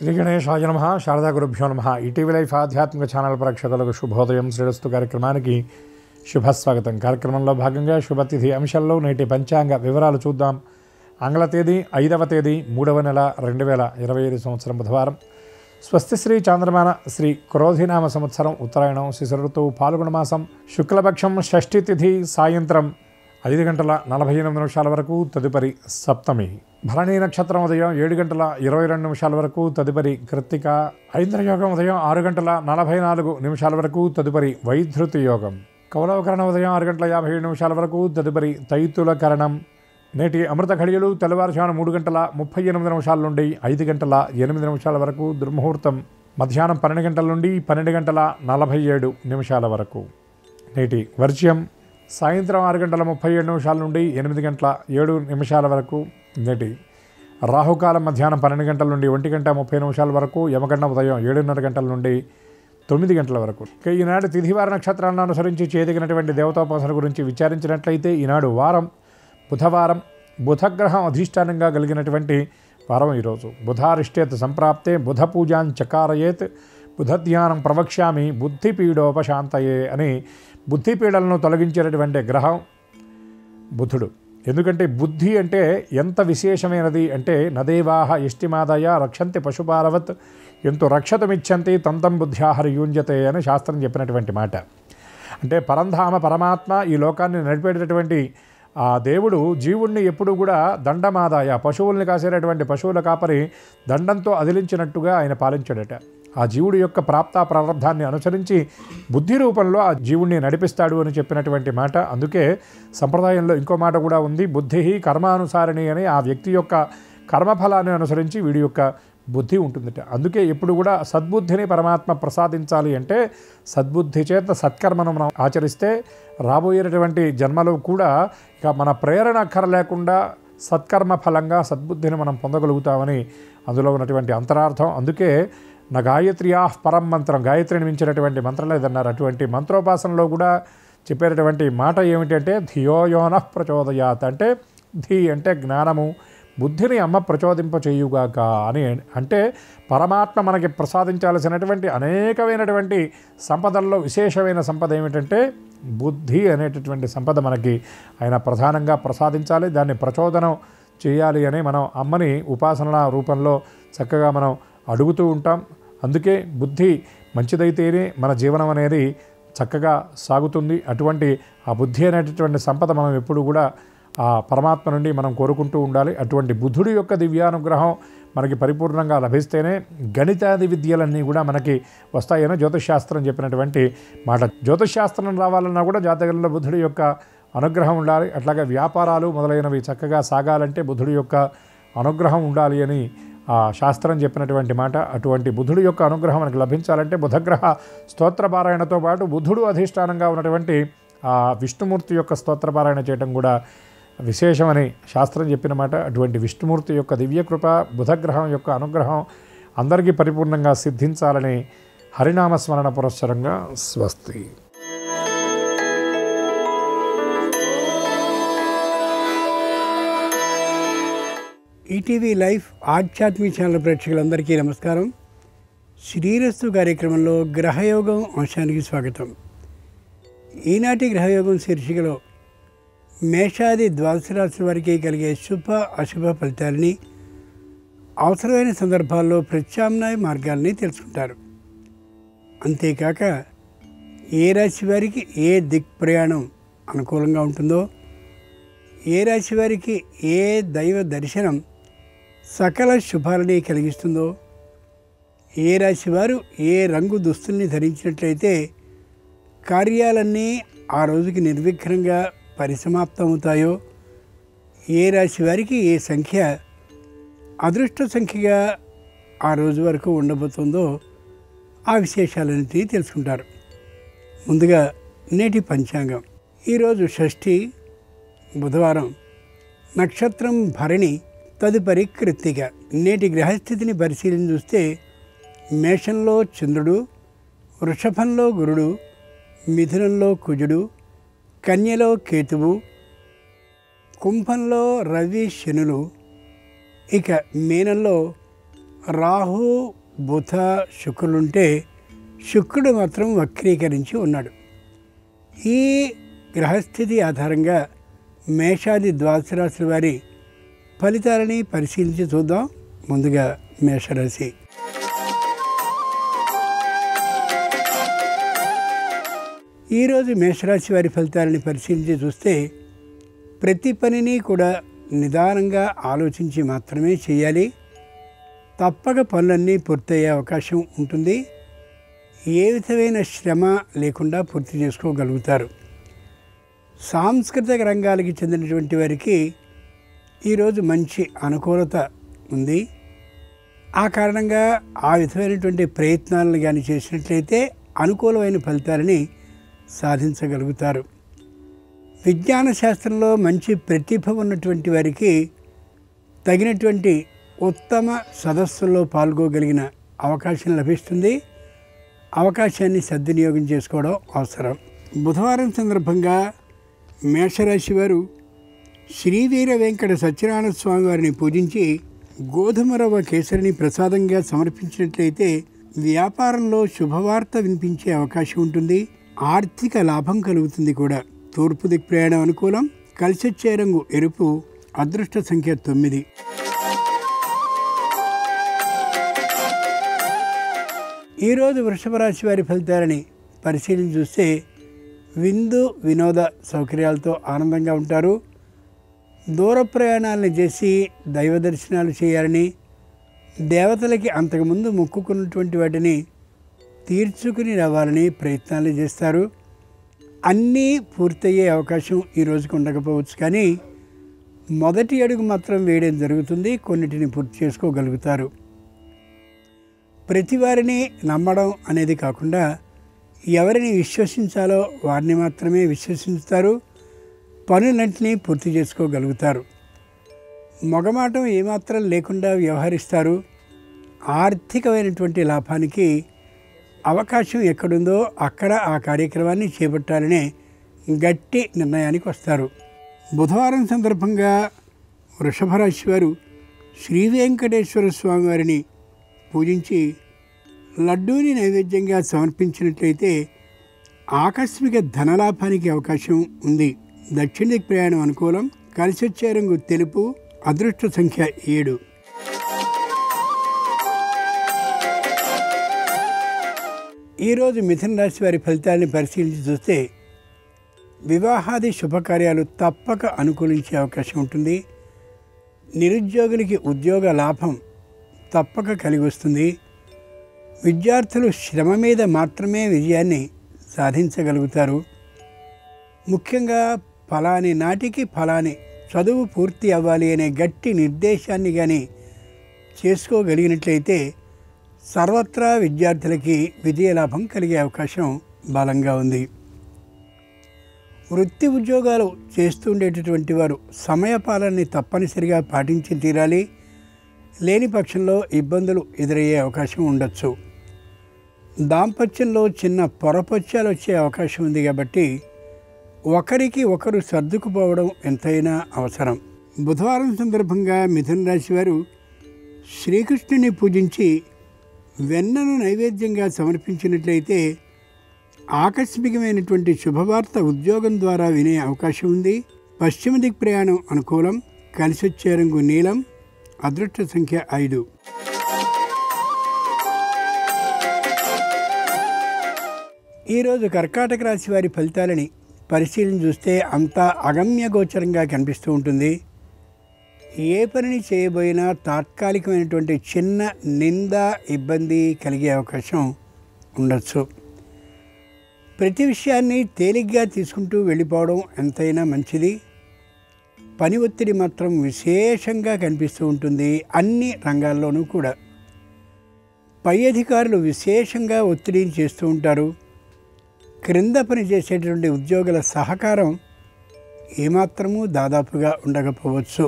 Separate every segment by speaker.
Speaker 1: శ్రీ గణేశాయ నమః. శారదా గురుభ్యో నమః. ఈటీవీ లైఫ్ ఆధ్యాత్మిక ఛానల్ ప్రేక్షకులకు శుభోదయం. శ్రేయస్సు కార్యక్రమానికి శుభస్వాగతం. కార్యక్రమంలో భాగంగా శుభతిథి అంశాల్లో నేటి పంచాంగ వివరాలు చూద్దాం. ఆంగ్ల తేదీ 5వ తేదీ 3వ నెల 2025 సంవత్సరం బుధవారం. స్వస్తి శ్రీ చాంద్రమాన శ్రీ క్రోధినామ సంవత్సరం ఉత్తరాయణం శిశిర ఋతువు పాల్గొన మాసం శుక్లపక్షం షష్ఠి తిథి సాయంత్రం 5 గంటల 48 నిమిషాల వరకు, తదుపరి సప్తమి. భరణీ నక్షత్రం ఉదయం 7 గంటల 22 నిమిషాల వరకు, తదుపరి కృత్తిక. ఐంద్రయోగం ఉదయం 6 గంటల 44 నిమిషాల వరకు, తదుపరి వైధృతి యోగం. కౌలవకరణం ఉదయం 6 గంటల 57 నిమిషాల వరకు, తదుపరి తైతుల కరణం. నేటి అమృత ఘడియలు తెల్లవారుజామున 3 గంటల 38 నిమిషాల నుండి 5 గంటల 8 నిమిషాల వరకు. దుర్ముహూర్తం మధ్యాహ్నం 12 గంటల నుండి 12 గంటల 47 నిమిషాల వరకు. నేటి వర్జ్యం సాయంత్రం 6 గంటల 37 నిమిషాల నుండి 8 గంటల 7 నిమిషాల వరకు. నేటి రాహుకాలం మధ్యాహ్నం 12 గంటల నుండి 1 గంట 30 నిమిషాల వరకు. యమగండం ఉదయం 7:30 గంటల నుండి 9 గంటల వరకు. ఇక ఈనాడు తిథివార నక్షత్రాలను అనుసరించి చేదిగినటువంటి దేవతాోపాసన గురించి విచారించినట్లయితే ఈనాడు వారం బుధవారం. బుధగ్రహం అధిష్టానంగా కలిగినటువంటి వారం ఈరోజు. బుధారిష్టేత్ సంప్రాప్తే బుధ పూజాం చకారయేత్ బుధధ్యానం ప్రవక్ష్యామి బుద్ధిపీడోపశాంతయే అని బుద్ధిపీడలను తొలగించేటటువంటి గ్రహం బుధుడు. ఎందుకంటే బుద్ధి అంటే ఎంత విశేషమైనది అంటే నదేవాహ ఇష్టిమాదయ రక్షంతి పశుపాలవత్ ఎంతో రక్షతమిచ్చంతి తంతం బుద్ధ్యాహరి యూంజతే అని శాస్త్రం చెప్పినటువంటి మాట. అంటే పరంధామ పరమాత్మ ఈ లోకాన్ని నడిపేటటువంటి ఆ దేవుడు జీవుణ్ణి ఎప్పుడు కూడా దండమాదాయ పశువుల్ని కాసేటటువంటి పశువుల కాపరి దండంతో అదిలించినట్టుగా ఆయన పాలించాడట. ఆ జీవుడి యొక్క ప్రాప్త ప్రారంధాన్ని అనుసరించి బుద్ధి రూపంలో ఆ జీవుణ్ణి నడిపిస్తాడు అని చెప్పినటువంటి మాట. అందుకే సంప్రదాయంలో ఇంకో మాట కూడా ఉంది, బుద్ధి కర్మానుసారిణి అని. ఆ వ్యక్తి యొక్క కర్మఫలాన్ని అనుసరించి వీడి యొక్క బుద్ధి ఉంటుందట. అందుకే ఎప్పుడు కూడా సద్బుద్ధిని పరమాత్మ ప్రసాదించాలి అంటే సద్బుద్ధి చేత సత్కర్మను మనం ఆచరిస్తే రాబోయేటటువంటి జన్మలో కూడా ఇక మన ప్రేరణ అక్కర లేకుండా సత్కర్మ ఫలంగా సద్బుద్ధిని మనం పొందగలుగుతామని అందులో ఉన్నటువంటి అంతరార్థం. అందుకే నా గాయత్ర్యా పరం మంత్రం, గాయత్రిని మించినటువంటి మంత్రం లేదన్నారు. అటువంటి మంత్రోపాసనలో కూడా చెప్పేటటువంటి మాట ఏమిటంటే ధియోయోనః ప్రచోదయాత్. అంటే ధీ అంటే జ్ఞానము, బుద్ధిని అమ్మ ప్రచోదింప చేయుగాక అని. అంటే పరమాత్మ మనకి ప్రసాదించాల్సినటువంటి అనేకమైనటువంటి సంపదల్లో విశేషమైన సంపద ఏమిటంటే బుద్ధి అనేటటువంటి సంపద మనకి ఆయన ప్రధానంగా ప్రసాదించాలి. దాన్ని ప్రచోదనం చేయాలి అని మనం అమ్మని ఉపాసనల రూపంలో చక్కగా మనం అడుగుతూ ఉంటాం. అందుకే బుద్ధి మంచిదైతేనే మన జీవనం అనేది చక్కగా సాగుతుంది. అటువంటి ఆ బుద్ధి అనేటటువంటి సంపద మనం ఎప్పుడు కూడా ఆ పరమాత్మ నుండి మనం కోరుకుంటూ ఉండాలి. అటువంటి బుద్ధుడి యొక్క దివ్యానుగ్రహం మనకి పరిపూర్ణంగా లభిస్తేనే గణితాది విద్యలన్నీ కూడా మనకి వస్తాయని జ్యోతిషశాస్త్రం చెప్పినటువంటి మాట. జ్యోతిషశాస్త్రం రావాలన్నా కూడా జాతకంలో బుద్ధుడి యొక్క అనుగ్రహం ఉండాలి. అట్లాగే వ్యాపారాలు మొదలైనవి చక్కగా సాగాలంటే బుద్ధుడి యొక్క అనుగ్రహం ఉండాలి అని ఆ శాస్త్రం చెప్పినటువంటి మాట. అటువంటి బుద్ధుడి యొక్క అనుగ్రహం మనకు లభించాలంటే బుధగ్రహ స్తోత్రపారాయణతో పాటు బుద్ధుడు అధిష్టానంగా ఉన్నటువంటి ఆ విష్ణుమూర్తి యొక్క స్తోత్రపారాయణ చేయడం కూడా విశేషమని శాస్త్రం చెప్పిన మాట. అటువంటి విష్ణుమూర్తి యొక్క దివ్యకృప, బుధగ్రహం యొక్క అనుగ్రహం అందరికీ పరిపూర్ణంగా సిద్ధించాలని హరినామస్మరణ పురస్సరంగా స్వస్తి.
Speaker 2: ఈటీవీ లైఫ్ ఆధ్యాత్మిక ఛానల్ ప్రేక్షకులందరికీ నమస్కారం. శ్రీరస్తు కార్యక్రమంలో గ్రహయోగం అంశానికి స్వాగతం. ఈనాటి గ్రహయోగం శీర్షికలో మేషాది ద్వాదశ రాశుల వారికి కలిగే శుభ అశుభ ఫలితాలని, అవసరమైన సందర్భాల్లో ప్రత్యామ్నాయ మార్గాల్ని తెలుసుకుంటారు. అంతేకాక ఏ రాశి వారికి ఏ దిక్ప్రయాణం అనుకూలంగా ఉంటుందో, ఏ రాశి వారికి ఏ దైవ దర్శనం సకల శుభాలని కలిగిస్తుందో, ఏ రాశి వారు ఏ రంగు దుస్తుల్ని ధరించినట్లయితే కార్యాలన్నీ ఆ రోజుకి నిర్విఘ్నంగా పరిసమాప్తమవుతాయో, ఏ రాశి వారికి ఏ సంఖ్య అదృష్ట సంఖ్యగా ఆ రోజు వరకు ఉండబోతుందో ఆ విశేషాలన్నింటినీ తెలుసుకుంటారు. ముందుగా నేటి పంచాంగం. ఈరోజు షష్ఠి బుధవారం, నక్షత్రం భరణి, తదుపరి కృత్తిక. నేటి గ్రహస్థితిని పరిశీలన చూస్తే మేషంలో చంద్రుడు, వృషభంలో గురుడు, మిథునంలో కుజుడు, కన్యలో కేతువు, కుంభంలో రవి శనులు, ఇక మీనంలో రాహు బుధ శుక్రులుంటే శుక్రుడు మాత్రం వక్రీకరించి ఉన్నాడు. ఈ గ్రహస్థితి ఆధారంగా మేషాది ద్వాదశ రాశుల వారి ఫలితాలని పరిశీలించి చూద్దాం. ముందుగా మేషరాశి. ఈరోజు మేషరాశి వారి ఫలితాలని పరిశీలించి చూస్తే ప్రతి పనిని కూడా నిదానంగా ఆలోచించి మాత్రమే చేయాలి. తప్పక పనులన్నీ పూర్తయ్యే అవకాశం ఉంటుంది. ఏ విధమైన శ్రమ లేకుండా పూర్తి చేసుకోగలుగుతారు. సాంస్కృతిక రంగాలకి చెందినటువంటి వారికి ఈరోజు మంచి అనుకూలత ఉంది. ఆ కారణంగా ఆ విధమైనటువంటి ప్రయత్నాలను కానీ చేసినట్లయితే అనుకూలమైన ఫలితాలని సాధించగలుగుతారు. విజ్ఞాన శాస్త్రంలో మంచి ప్రతిభ ఉన్నటువంటి వారికి తగినటువంటి ఉత్తమ సదస్సుల్లో పాల్గొగలిగిన అవకాశం లభిస్తుంది. అవకాశాన్ని సద్వినియోగం చేసుకోవడం అవసరం. బుధవారం సందర్భంగా మేషరాశి వారు శ్రీ వీర వెంకట సత్యనారాయణ స్వామి వారిని పూజించి గోధుమ రవ్వ కేసరిని ప్రసాదంగా సమర్పించినట్లయితే వ్యాపారంలో శుభవార్త వినిపించే అవకాశం ఉంటుంది. ఆర్థిక లాభం కలుగుతుంది కూడా. తూర్పు దిక్కు ప్రయాణం అనుకూలం. కలిసొచ్చే రంగు ఎరుపు. అదృష్ట సంఖ్య 9. ఈరోజు వృషభ రాశి వారి ఫలితాలని పరిశీలించి చూస్తే విందు వినోద సౌకర్యాలతో ఆనందంగా ఉంటారు. దూర ప్రయాణాలను చేసి దైవ దర్శనాలు చేయాలని, దేవతలకి అంతకుముందు మొక్కుకున్నటువంటి వాటిని తీర్చుకుని రావాలని ప్రయత్నాలు చేస్తారు. అన్నీ పూర్తయ్యే అవకాశం ఈ రోజుకు ఉండకపోవచ్చు, కానీ మొదటి అడుగు మాత్రం వేయడం జరుగుతుంది. కొన్నిటిని పూర్తి చేసుకోగలుగుతారు. ప్రతి వారిని నమ్మడం అనేది కాకుండా ఎవరిని విశ్వసించాలో వారిని మాత్రమే విశ్వసిస్తారు. పనులన్నింటినీ పూర్తి చేసుకోగలుగుతారు. మొగమాటం ఏమాత్రం లేకుండా వ్యవహరిస్తారు. ఆర్థికమైనటువంటి లాభానికి అవకాశం ఎక్కడుందో అక్కడ ఆ కార్యక్రమాన్ని చేపట్టాలనే గట్టి నిర్ణయానికి వస్తారు. బుధవారం సందర్భంగా వృషభ రాశి వారు శ్రీ వెంకటేశ్వర స్వామి వారిని పూజించి లడ్డూని నైవేద్యంగా సమర్పించినట్లయితే ఆకస్మిక ధనలాభానికి అవకాశం ఉంది. దక్షిణ దిక్కు ప్రయాణం అనుకూలం. కలిసొచ్చే రంగు తెలుపు. అదృష్ట సంఖ్య 7. ఈరోజు మిథున రాశి వారి ఫలితాలను పరిశీలించి చూస్తే వివాహాది శుభకార్యాలు తప్పక అనుకూలించే అవకాశం ఉంటుంది. నిరుద్యోగులకి ఉద్యోగ లాభం తప్పక కలిగి వస్తుంది. విద్యార్థులు శ్రమ మీద మాత్రమే విజయాన్ని సాధించగలుగుతారు. ముఖ్యంగా ఫలాని నాటికి ఫలాని చదువు పూర్తి అవ్వాలి అనే గట్టి నిర్దేశాన్ని కానీ చేసుకోగలిగినట్లయితే సర్వత్రా విద్యార్థులకి విజయలాభం కలిగే అవకాశం బలంగా ఉంది. వృత్తి ఉద్యోగాలు చేస్తూ ఉండేటటువంటి వారు సమయపాలనని తప్పనిసరిగా పాటించి తీరాలి. లేని పక్షంలో ఇబ్బందులు ఎదురయ్యే అవకాశం ఉండొచ్చు. దాంపత్యంలో చిన్న పొరపత్యాలు వచ్చే అవకాశం ఉంది కాబట్టి ఒకరికి ఒకరు సర్దుకుపోవడం ఎంతైనా అవసరం. బుధవారం సందర్భంగా మిథున రాశి వారు శ్రీకృష్ణుని పూజించి వెన్నను నైవేద్యంగా సమర్పించినట్లయితే ఆకస్మికమైనటువంటి శుభవార్త ఉద్యోగం ద్వారా వినే అవకాశం ఉంది. పశ్చిమ దిక్ ప్రయాణం అనుకూలం. కలిసొచ్చే రంగు నీలం. అదృష్ట సంఖ్య 5. ఈరోజు కర్కాటక రాశి వారి ఫలితాలని పరిశీలన చూస్తే అంతా అగమ్య గోచరంగా కనిపిస్తూ ఉంటుంది. ఏ పనిని చేయబోయినా తాత్కాలికమైనటువంటి చిన్న నింద ఇబ్బంది కలిగే అవకాశం ఉండొచ్చు. ప్రతి విషయాన్ని తేలిగ్గా తీసుకుంటూ వెళ్ళిపోవడం ఎంతైనా మంచిది. పని ఒత్తిడి మాత్రం విశేషంగా కనిపిస్తూ ఉంటుంది అన్ని రంగాల్లోనూ కూడా. పై అధికారులు విశేషంగా ఒత్తిడిని చేస్తూ ఉంటారు. క్రింద పని చేసేటువంటి ఉద్యోగుల సహకారం ఏమాత్రమూ దాదాపుగా ఉండకపోవచ్చు.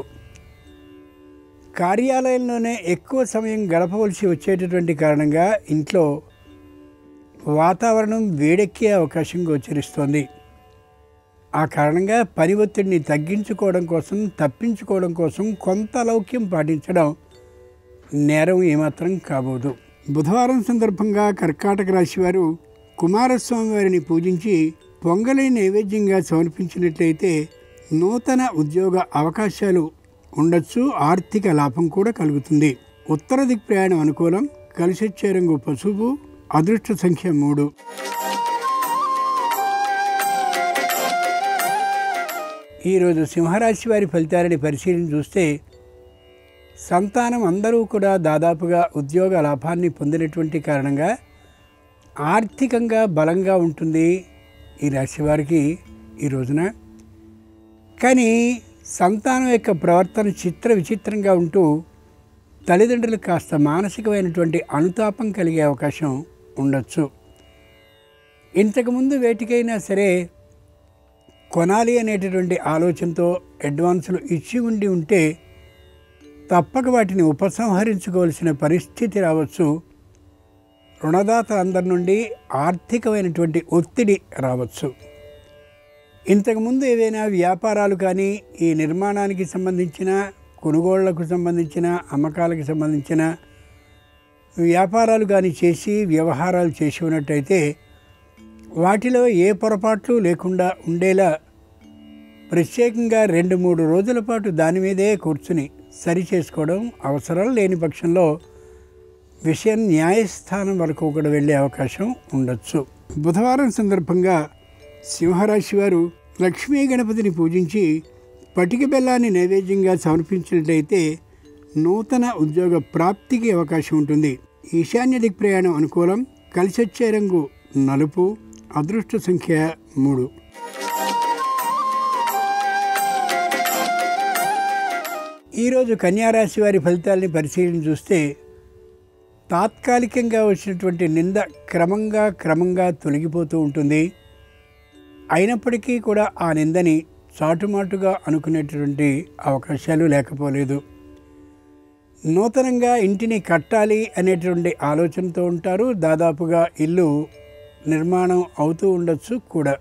Speaker 2: కార్యాలయంలోనే ఎక్కువ సమయం గడపవలసి వచ్చేటటువంటి కారణంగా ఇంట్లో వాతావరణం వేడెక్కే అవకాశం గోచరిస్తోంది. ఆ కారణంగా పని ఒత్తిడిని తగ్గించుకోవడం కోసం, తప్పించుకోవడం కోసం కొంత లౌక్యం పాటించడం నేరం ఏమాత్రం కాబోదు. బుధవారం సందర్భంగా కర్కాటక రాశి వారు కుమారస్వామి వారిని పూజించి పొంగలి నైవేద్యంగా సమర్పించినట్లయితే నూతన ఉద్యోగ అవకాశాలు ఉండొచ్చు. ఆర్థిక లాభం కూడా కలుగుతుంది. ఉత్తర దిక్ ప్రయాణం అనుకూలం. కలిసొచ్చే రంగు పసుపు. అదృష్ట సంఖ్య 3. ఈరోజు సింహరాశి వారి ఫలితాలని పరిశీలన చూస్తే సంతానం అందరూ కూడా దాదాపుగా ఉద్యోగ లాభాన్ని పొందినటువంటి కారణంగా ఆర్థికంగా బలంగా ఉంటుంది ఈ రాశి వారికి ఈ రోజున. కానీ సంతానం యొక్క ప్రవర్తన విచిత్రంగా ఉంటూ తల్లిదండ్రులకు కాస్త మానసికమైనటువంటి అనుతాపం కలిగే అవకాశం ఉండొచ్చు. ఇంతకుముందు వేటికైనా సరే కొనాలి అనేటటువంటి ఆలోచనతో అడ్వాన్సులు ఇచ్చి ఉంటే తప్పక వాటిని ఉపసంహరించుకోవాల్సిన పరిస్థితి రావచ్చు. రుణదాతలందరి నుండి ఆర్థికమైనటువంటి ఒత్తిడి రావచ్చు. ఇంతకుముందు ఏవైనా వ్యాపారాలు కానీ ఈ నిర్మాణానికి సంబంధించిన, కొనుగోళ్లకు సంబంధించిన, అమ్మకాలకు సంబంధించిన వ్యాపారాలు కానీ చేసి వ్యవహారాలు చేసి ఉన్నట్టయితే వాటిలో ఏ పొరపాట్లు లేకుండా ఉండేలా ప్రత్యేకంగా 2-3 రోజుల పాటు దాని మీదే కూర్చుని సరి చేసుకోవడం అవసరం. లేని పక్షంలో విషయం న్యాయస్థానం వరకు కూడా వెళ్ళే అవకాశం ఉండొచ్చు. బుధవారం సందర్భంగా సింహరాశి వారు లక్ష్మీ గణపతిని పూజించి పటిక బెల్లాన్ని నైవేద్యంగా సమర్పించినట్లయితే నూతన ఉద్యోగ ప్రాప్తికి అవకాశం ఉంటుంది. ఈశాన్య దిక్ ప్రయాణం అనుకూలం. కలిసొచ్చే రంగు నలుపు. అదృష్ట సంఖ్య 3. ఈరోజు కన్యారాశి వారి ఫలితాలని పరిశీలన చూస్తే తాత్కాలికంగా వచ్చినటువంటి నింద క్రమంగా తొలగిపోతూ ఉంటుంది. అయినప్పటికీ కూడా ఆ నిందని చాటుమాటుగా అనుకునేటటువంటి అవకాశాలు లేకపోలేదు. నూతనంగా ఇంటిని కట్టాలి అనేటువంటి ఆలోచనతో ఉంటారు. దాదాపుగా ఇల్లు నిర్మాణం అవుతూ ఉండొచ్చు కూడా.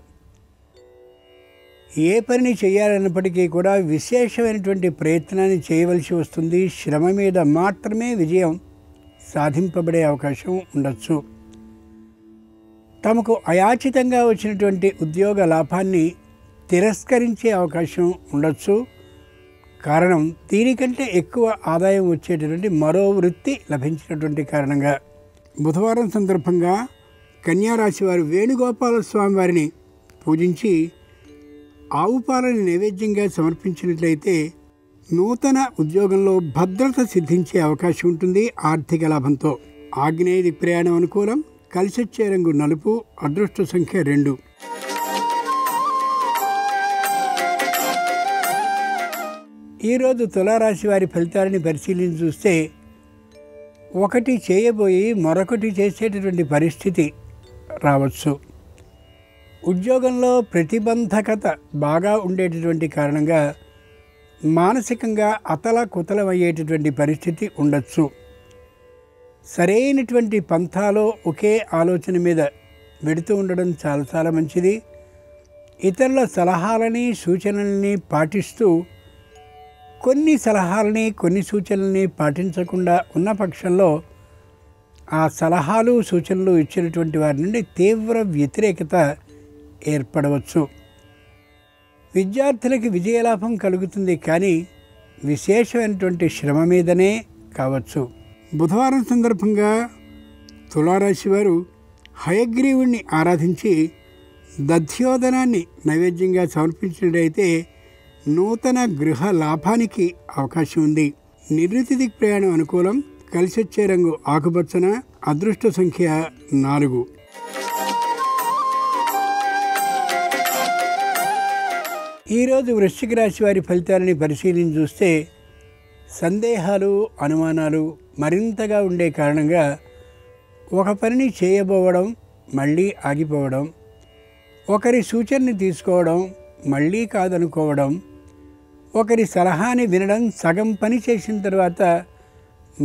Speaker 2: ఏ పనిని చేయాలన్నప్పటికీ కూడా విశేషమైనటువంటి ప్రయత్నాన్ని చేయవలసి వస్తుంది. శ్రమ మీద మాత్రమే విజయం సాధింపబడే అవకాశం ఉండొచ్చు. తమకు అయాచితంగా వచ్చినటువంటి ఉద్యోగ లాభాన్ని తిరస్కరించే అవకాశం ఉండొచ్చు. కారణం దీనికంటే ఎక్కువ ఆదాయం వచ్చేటటువంటి మరో వృత్తి లభించినటువంటి కారణంగా. బుధవారం సందర్భంగా కన్యారాశి వారు వేణుగోపాల స్వామి వారిని పూజించి ఆవు పాలని నైవేద్యంగా సమర్పించినట్లయితే నూతన ఉద్యోగంలో భద్రత సిద్ధించే అవకాశం ఉంటుంది ఆర్థిక లాభంతో. ఆగ్నేయ దిక్ ప్రయాణం అనుకూలం. కలిసొచ్చే రంగు నలుపు. అదృష్ట సంఖ్య 2. ఈరోజు తులారాశి వారి ఫలితాలని పరిశీలించి చూస్తే ఒకటి చేయబోయి మరొకటి చేసేటటువంటి పరిస్థితి రావచ్చు. ఉద్యోగంలో ప్రతిబంధకత బాగా ఉండేటటువంటి కారణంగా మానసికంగా అతలకుతలమయ్యేటటువంటి పరిస్థితి ఉండొచ్చు. సరైనటువంటి పంథాలో ఒకే ఆలోచన మీద వెడుతూ ఉండడం చాలా మంచిది. ఇతరుల సలహాలని సూచనల్ని పాటిస్తూ కొన్ని సలహాలని కొన్ని సూచనల్ని పాటించకుండా ఉన్న పక్షంలో ఆ సలహాలు సూచనలు ఇచ్చినటువంటి వారి నుండి తీవ్ర వ్యతిరేకత ఏర్పడవచ్చు. విద్యార్థులకి విజయలాభం కలుగుతుంది, కానీ విశేషమైనటువంటి శ్రమ మీదనే కావచ్చు. బుధవారం సందర్భంగా తులారాశి వారు హయగ్రీవుణ్ణి ఆరాధించి దధ్యోదనాన్ని నైవేద్యంగా సమర్పించినట్లయితే నూతన గృహ లాభానికి అవకాశం ఉంది. నివృత్తి దిక్ ప్రయాణం అనుకూలం. కలిసొచ్చే రంగు ఆకుపచ్చన. అదృష్ట సంఖ్య 4. ఈరోజు వృశ్చిక రాశి వారి ఫలితాలని పరిశీలించి చూస్తే సందేహాలు అనుమానాలు మరింతగా ఉండే కారణంగా ఒక పనిని చేయబోవడం మళ్ళీ ఆగిపోవడం, ఒకరి సూచనని తీసుకోవడం మళ్ళీ కాదనుకోవడం, ఒకరి సలహాని వినడం సగం పని చేసిన తర్వాత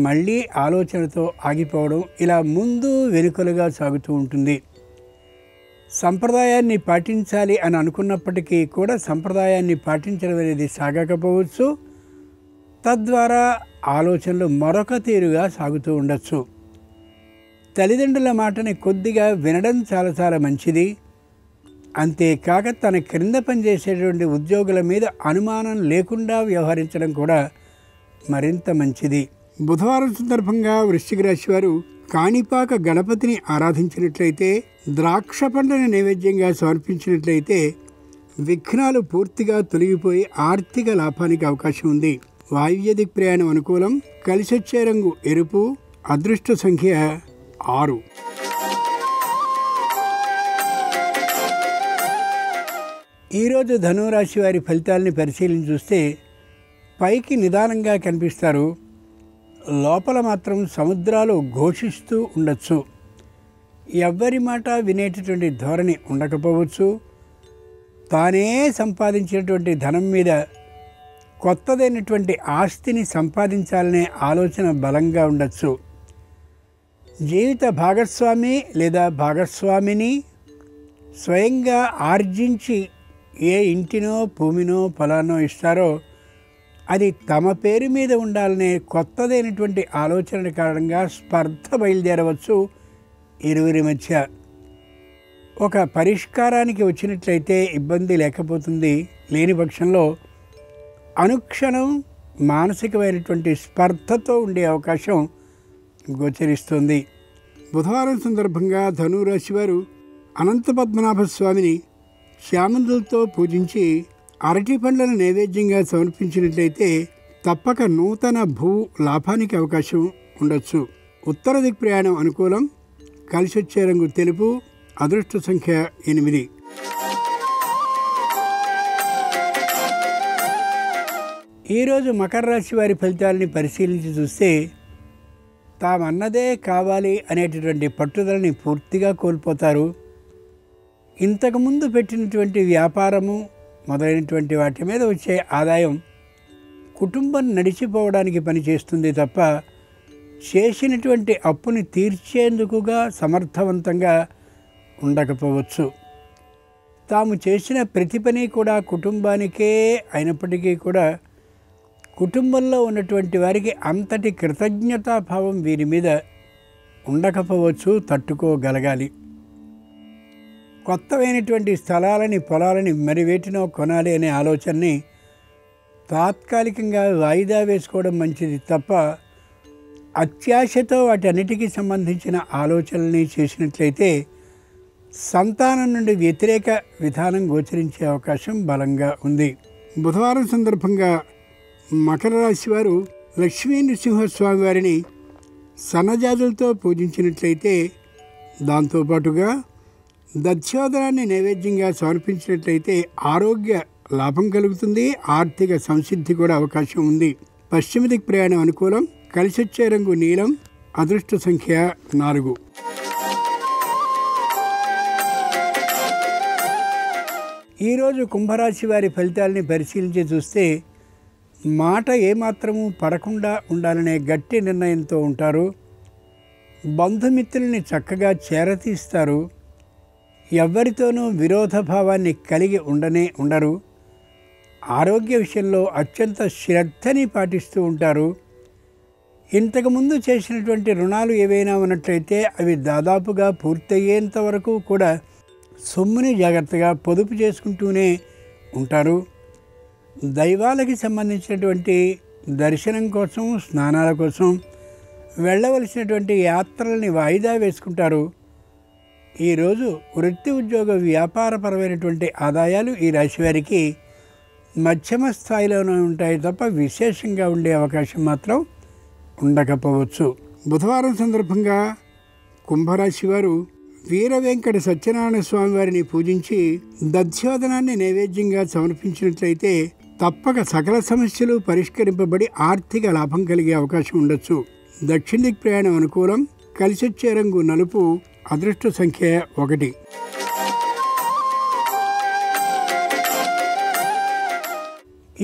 Speaker 2: మళ్ళీ ఆలోచనతో ఆగిపోవడం, ఇలా ముందు వెనుకలుగా సాగుతూ ఉంటుంది. సంప్రదాయాన్ని పాటించాలి అని అనుకున్నప్పటికీ కూడా సంప్రదాయాన్ని పాటించడం అనేది సాగకపోవచ్చు. తద్వారా ఆలోచనలు మరొక తీరుగా సాగుతూ ఉండొచ్చు. తల్లిదండ్రుల మాటని కొద్దిగా వినడం చాలా చాలా మంచిది. అంతేకాక తన క్రింద పనిచేసేటువంటి ఉద్యోగుల మీద అనుమానం లేకుండా వ్యవహరించడం కూడా మరింత మంచిది. బుధవారం సందర్భంగా వృశ్చిక రాశి వారు కాణిపాక గణపతిని ఆరాధించినట్లయితే, ద్రాక్ష పండ్లను నైవేద్యంగా సమర్పించినట్లయితే విఘ్నాలు పూర్తిగా తొలగిపోయి ఆర్థిక లాభానికి అవకాశం ఉంది. వాయువ్య దిక్ ప్రయాణం అనుకూలం. కలిసొచ్చే రంగు ఎరుపు. అదృష్ట సంఖ్య 6. ఈరోజు ధనురాశి వారి ఫలితాలని పరిశీలించి చూస్తే పైకి నిదానంగా కనిపిస్తారు, లోపల మాత్రం సముద్రాలు ఘోషిస్తూ ఉండొచ్చు. ఎవ్వరి మాట వినేటటువంటి ధోరణి ఉండకపోవచ్చు. తానే సంపాదించినటువంటి ధనం మీద కొత్తదైనటువంటి ఆస్తిని సంపాదించాలనే ఆలోచన బలంగా ఉండొచ్చు. జీవిత భాగస్వామి లేదా భాగస్వామిని స్వయంగా ఆర్జించి ఏ ఇంటినో భూమినో పొలానో ఇస్తారో అది తమ పేరు మీద ఉండాలనే కొత్తదైనటువంటి ఆలోచన కారణంగా స్పర్ధ బయలుదేరవచ్చు. ఇరువురి మధ్య ఒక పరిష్కారానికి వచ్చినట్లయితే ఇబ్బంది లేకపోతుంది. లేని పక్షంలో అనుక్షణం మానసికమైనటువంటి స్పర్ధతో ఉండే అవకాశం గోచరిస్తుంది. బుధవారం సందర్భంగా ధనురాశి వారు అనంత పద్మనాభ స్వామిని శ్యామంతులతో పూజించి అరటి పండ్లను నైవేద్యంగా సమర్పించినట్లయితే తప్పక నూతన భూ లాభానికి అవకాశం ఉండొచ్చు. ఉత్తర దిక్ ప్రయాణం అనుకూలం. కలిసొచ్చే రంగు తెలుపు. అదృష్ట సంఖ్య 8. ఈరోజు మకర రాశి వారి ఫలితాలని పరిశీలించి చూస్తే తామన్నదే కావాలి అనేటటువంటి పట్టుదలని పూర్తిగా కోల్పోతారు. ఇంతకుముందు పెట్టినటువంటి వ్యాపారము మొదలైనటువంటి వాటి మీద వచ్చే ఆదాయం కుటుంబం నడిచిపోవడానికి పనిచేస్తుంది తప్ప చేసినటువంటి అప్పుని తీర్చేందుకుగా సమర్థవంతంగా ఉండకపోవచ్చు. తాము చేసిన ప్రతి పని కూడా కుటుంబానికే అయినప్పటికీ కూడా కుటుంబంలో ఉన్నటువంటి వారికి అంతటి కృతజ్ఞతాభావం వీరి మీద ఉండకపోవచ్చు. తట్టుకోగలగాలి. కొత్తమైనటువంటి స్థలాలని పొలాలని మరి వేటినో కొనాలి అనే ఆలోచనని తాత్కాలికంగా వాయిదా వేసుకోవడం మంచిది తప్ప అత్యాశతో వాటన్నిటికీ సంబంధించిన ఆలోచనల్ని చేసినట్లయితే సంతానం నుండి వ్యతిరేక విధానం గోచరించే అవకాశం బలంగా ఉంది. బుధవారం సందర్భంగా మకర రాశి వారు లక్ష్మీ నృసింహస్వామి వారిని సన్నజాజులతో పూజించినట్లయితే, దాంతోపాటుగా దధ్యోదనాన్ని నైవేద్యంగా సమర్పించినట్లయితే ఆరోగ్య లాభం కలుగుతుంది. ఆర్థిక సంసిద్ధి కూడా అవకాశం ఉంది. పశ్చిమ దిక్ ప్రయాణం అనుకూలం. కలిసొచ్చే రంగు నీలం. అదృష్ట సంఖ్య 4. ఈరోజు కుంభరాశి వారి ఫలితాలని పరిశీలించి చూస్తే మాట ఏమాత్రము పడకుండా ఉండాలనే గట్టి నిర్ణయంతో ఉంటారు. బంధుమిత్రుల్ని చక్కగా చేరతీస్తారు. ఎవ్వరితోనూ విరోధభావాన్ని కలిగి ఉండరు. ఆరోగ్య విషయంలో అత్యంత శ్రద్ధని పాటిస్తూ ఉంటారు. ఇంతకుముందు చేసినటువంటి రుణాలు ఏవైనా ఉన్నట్లయితే అవి దాదాపుగా పూర్తయ్యేంత వరకు కూడా సొమ్ముని జాగ్రత్తగా పొదుపు చేసుకుంటూనే ఉంటారు. దైవాలకి సంబంధించినటువంటి దర్శనం కోసం, స్నానాల కోసం వెళ్ళవలసినటువంటి యాత్రల్ని వాయిదా వేసుకుంటారు. ఈరోజు వృత్తి ఉద్యోగ వ్యాపారపరమైనటువంటి ఆదాయాలు ఈ రాశి వారికి మధ్యమ స్థాయిలోనే ఉంటాయి తప్ప విశేషంగా ఉండే అవకాశం మాత్రం ఉండకపోవచ్చు. బుధవారం సందర్భంగా కుంభరాశి వారు వీర వెంకట సత్యనారాయణ స్వామి వారిని పూజించి దధ్యోదనాన్ని నైవేద్యంగా సమర్పించినట్లయితే తప్పక సకల సమస్యలు పరిష్కరింపబడి ఆర్థిక లాభం కలిగే అవకాశం ఉండొచ్చు. దక్షిణ దిక్ ప్రయాణం అనుకూలం. కలిసొచ్చే రంగు నలుపు. అదృష్ట సంఖ్య 1.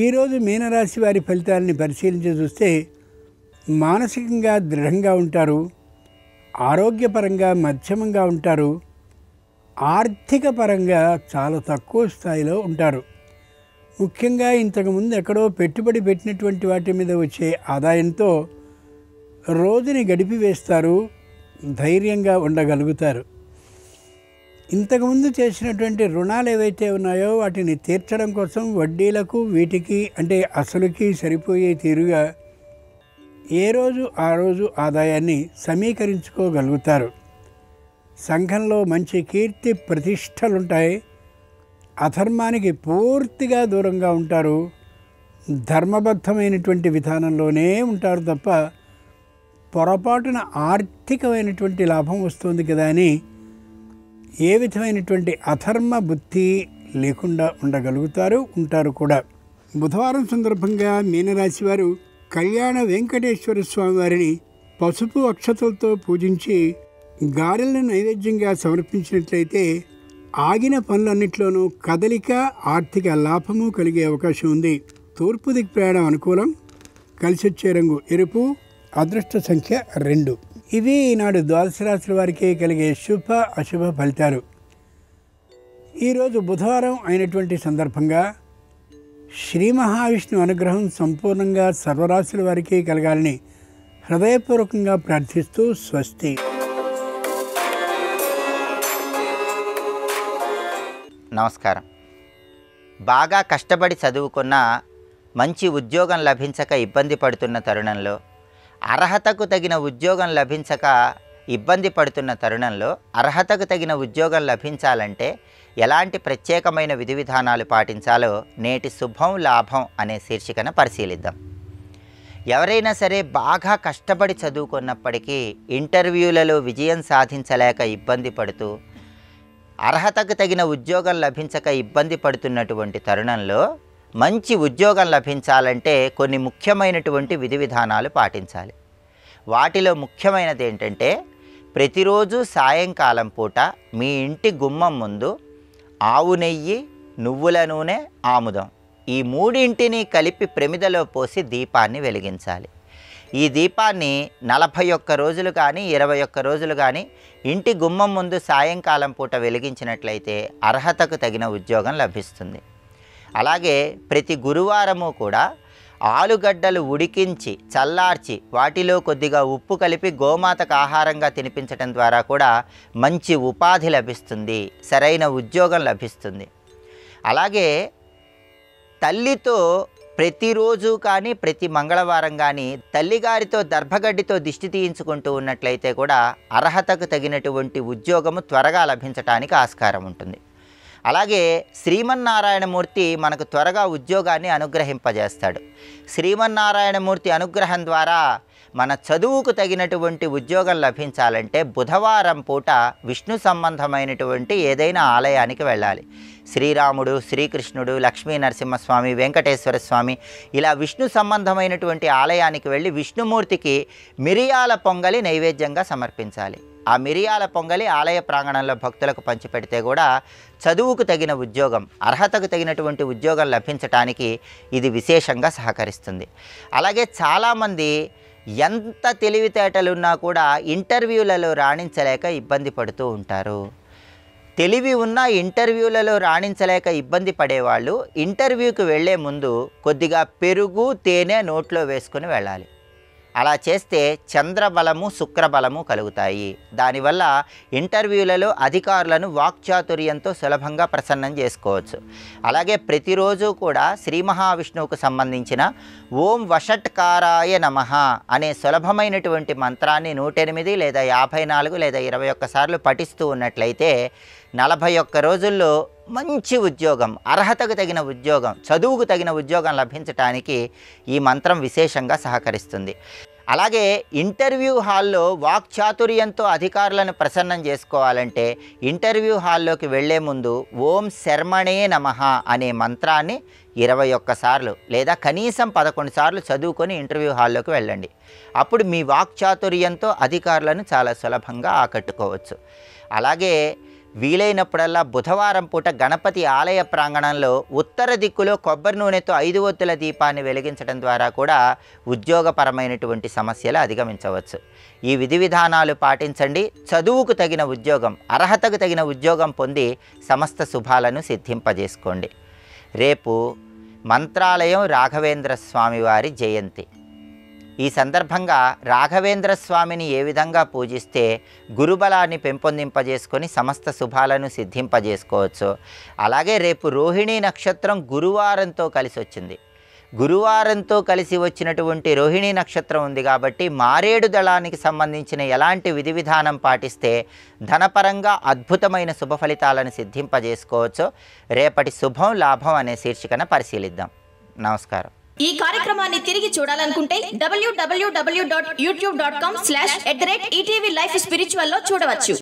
Speaker 2: ఈరోజు మీనరాశి వారి ఫలితాలని పరిశీలించి చూస్తే మానసికంగా దృఢంగా ఉంటారు. ఆరోగ్యపరంగా మధ్యమంగా ఉంటారు. ఆర్థిక పరంగా చాలా తక్కువ స్థాయిలో ఉంటారు. ముఖ్యంగా ఇంతకుముందు ఎక్కడో పెట్టుబడి పెట్టినటువంటి వాటి మీద వచ్చే ఆదాయంతో రోజుని గడిపివేస్తారు, ధైర్యంగా ఉండగలుగుతారు. ఇంతకుముందు చేసినటువంటి రుణాలు ఏవైతే ఉన్నాయో వాటిని తీర్చడం కోసం వడ్డీలకు వీటికి అంటే అసలుకి సరిపోయే తీరుగా ఏ రోజు ఆ రోజు ఆదాయాన్ని సమీకరించుకోగలుగుతారు. సంఘంలో మంచి కీర్తి ప్రతిష్టలుంటాయి. అధర్మానికి పూర్తిగా దూరంగా ఉంటారు. ధర్మబద్ధమైనటువంటి విధానంలోనే ఉంటారు తప్ప పొరపాటున ఆర్థికమైనటువంటి లాభం వస్తుంది కదా అని ఏ విధమైనటువంటి అధర్మ బుద్ధి లేకుండా ఉండగలుగుతారు, ఉంటారు కూడా. బుధవారం సందర్భంగా మీనరాశి వారు కళ్యాణ వెంకటేశ్వర స్వామి వారిని పసుపు అక్షతలతో పూజించి గారెలను నైవేద్యంగా సమర్పించినట్లయితే ఆగిన పనులన్నింటిలోనూ కదలిక, ఆర్థిక లాభము కలిగే అవకాశం ఉంది. తూర్పు దిక్కు ప్రయాణం అనుకూలం. కలిసొచ్చే రంగు ఎరుపు. అదృష్ట సంఖ్య 2. ఇవి ఈనాడు ద్వాదశ రాశుల వారికి కలిగే శుభ అశుభ ఫలితాలు. ఈరోజు బుధవారం అయినటువంటి సందర్భంగా శ్రీ మహావిష్ణు అనుగ్రహం సంపూర్ణంగా సర్వరాశుల వారికి కలగాలని హృదయపూర్వకంగా ప్రార్థిస్తూ స్వస్తి.
Speaker 3: నమస్కారం. బాగా కష్టపడి చదువుకున్న మంచి ఉద్యోగం లభించక ఇబ్బంది పడుతున్న తరుణంలో, అర్హతకు తగిన ఉద్యోగం లభించక ఇబ్బంది పడుతున్న తరుణంలో అర్హతకు తగిన ఉద్యోగం లభించాలంటే ఎలాంటి ప్రత్యేకమైన విధి విధానాలు పాటించాలో నేటి శుభం లాభం అనే శీర్షికన పరిశీలిద్దాం. ఎవరైనా సరే బాగా కష్టపడి చదువుకున్నప్పటికీ ఇంటర్వ్యూలలో విజయం సాధించలేక ఇబ్బంది పడుతూ అర్హతకు తగిన ఉద్యోగం లభించక ఇబ్బంది పడుతున్నటువంటి తరుణంలో మంచి ఉద్యోగం లభించాలంటే కొన్ని ముఖ్యమైనటువంటి విధి విధానాలు పాటించాలి. వాటిలో ముఖ్యమైనది ఏంటంటే, ప్రతిరోజు సాయంకాలం పూట మీ ఇంటి గుమ్మం ముందు ఆవు నెయ్యి, నువ్వుల నూనె, ఆముదం ఈ మూడింటిని కలిపి ప్రమిదలో పోసి దీపాన్ని వెలిగించాలి. ఈ దీపాన్ని 41 రోజులు కానీ 21 రోజులు కానీ ఇంటి గుమ్మం ముందు సాయంకాలం పూట వెలిగించినట్లయితే అర్హతకు తగిన ఉద్యోగం లభిస్తుంది. అలాగే ప్రతి గురువారము కూడా ఆలుగడ్డలు ఉడికించి చల్లార్చి వాటిలో కొద్దిగా ఉప్పు కలిపి గోమాతకు ఆహారంగా తినిపించడం ద్వారా కూడా మంచి ఉపాధి లభిస్తుంది, సరైన ఉద్యోగం లభిస్తుంది. అలాగే తల్లితో ప్రతిరోజు కానీ ప్రతి మంగళవారం కానీ తల్లిగారితో దర్భగడ్డితో దిష్టి తీయించుకుంటూ ఉన్నట్లయితే కూడా అర్హతకు తగినటువంటి ఉద్యోగము త్వరగా లభించడానికి ఆస్కారం ఉంటుంది. అలాగే శ్రీమన్నారాయణమూర్తి మనకు త్వరగా ఉద్యోగాన్ని అనుగ్రహింపజేస్తాడు. శ్రీమన్నారాయణమూర్తి అనుగ్రహం ద్వారా మన చదువుకు తగినటువంటి ఉద్యోగం లభించాలంటే బుధవారం పూట విష్ణు సంబంధమైనటువంటి ఏదైనా ఆలయానికి వెళ్ళాలి. శ్రీరాముడు, శ్రీకృష్ణుడు, లక్ష్మీ నరసింహస్వామి, వెంకటేశ్వర స్వామి ఇలా విష్ణు సంబంధమైనటువంటి ఆలయానికి వెళ్ళి విష్ణుమూర్తికి మిరియాల పొంగలి నైవేద్యంగా సమర్పించాలి. ఆ మిరియాల పొంగలి ఆలయ ప్రాంగణంలో భక్తులకు పంచిపెడితే కూడా చదువుకు తగిన ఉద్యోగం, అర్హతకు తగినటువంటి ఉద్యోగం లభించటానికి ఇది విశేషంగా సహకరిస్తుంది. అలాగే చాలామంది ఎంత తెలివితేటలున్నా కూడా ఇంటర్వ్యూలలో రాణించలేక ఇబ్బంది పడుతూ ఉంటారు. తెలివి ఉన్న ఇంటర్వ్యూలలో రాణించలేక ఇబ్బంది పడేవాళ్ళు ఇంటర్వ్యూకి వెళ్ళే ముందు కొద్దిగా పెరుగు, తేనె నోట్లో వేసుకుని వెళ్ళాలి. అలా చేస్తే చంద్రబలము, శుక్రబలము కలుగుతాయి. దానివల్ల ఇంటర్వ్యూలలో అధికారులను వాక్చాతుర్యంతో సులభంగా ప్రసన్నం చేసుకోవచ్చు. అలాగే ప్రతిరోజు కూడా శ్రీ మహావిష్ణువుకు సంబంధించిన ఓం వషట్కారాయ నమః అనే సులభమైనటువంటి మంత్రాన్ని 108 లేదా 54 లేదా 21 సార్లు పఠిస్తూ ఉన్నట్లయితే 41 రోజుల్లో మంచి ఉద్యోగం, అర్హతకు తగిన ఉద్యోగం, చదువుకు తగిన ఉద్యోగం లభించటానికి ఈ మంత్రం విశేషంగా సహకరిస్తుంది. అలాగే ఇంటర్వ్యూ హాల్లో వాక్చాతుర్యంతో అధికారులను ప్రసన్నం చేసుకోవాలంటే ఇంటర్వ్యూ హాల్లోకి వెళ్లే ముందు ఓం శర్మణే నమః అనే మంత్రాన్ని 21 సార్లు లేదా కనీసం 11 సార్లు చదువుకొని ఇంటర్వ్యూ హాల్లోకి వెళ్ళండి. అప్పుడు మీ వాక్చాతుర్యంతో అధికారులను చాలా సులభంగా ఆకట్టుకోవచ్చు. అలాగే వీలైనప్పుడల్లా బుధవారం పూట గణపతి ఆలయ ప్రాంగణంలో ఉత్తర దిక్కులో కొబ్బరి నూనెతో 5 ఒత్తుల దీపాన్ని వెలిగించడం ద్వారా కూడా ఉద్యోగపరమైనటువంటి సమస్యలు అధిగమించవచ్చు. ఈ విధి విధానాలు పాటించండి. చదువుకు తగిన ఉద్యోగం, అర్హతకు తగిన ఉద్యోగం పొంది సమస్త శుభాలను సిద్ధింపజేసుకోండి. రేపు మంత్రాలయం రాఘవేంద్ర స్వామి వారి జయంతి. ఈ సందర్భంగా రాఘవేంద్ర స్వామిని ఏ విధంగా పూజిస్తే గురుబలాన్ని పెంపొందింపజేసుకొని సమస్త శుభాలను సిద్ధింపజేసుకోవచ్చు. అలాగే రేపు రోహిణీ నక్షత్రం గురువారంతో కలిసి వచ్చింది. గురువారంతో కలిసి వచ్చినటువంటి రోహిణీ నక్షత్రం ఉంది కాబట్టి మారేడు దళానికి సంబంధించిన ఎలాంటి విధి విధానం పాటిస్తే ధనపరంగా అద్భుతమైన శుభ ఫలితాలను సిద్ధింపజేసుకోవచ్చో రేపటి శుభం లాభం అనే శీర్షికన పరిశీలిద్దాం. నమస్కారం.
Speaker 4: ఈ కార్యక్రమాన్ని తిరిగి చూడాలనుకుంటే www.youtube.com/ETV Life Spiritual లో చూడవచ్చు.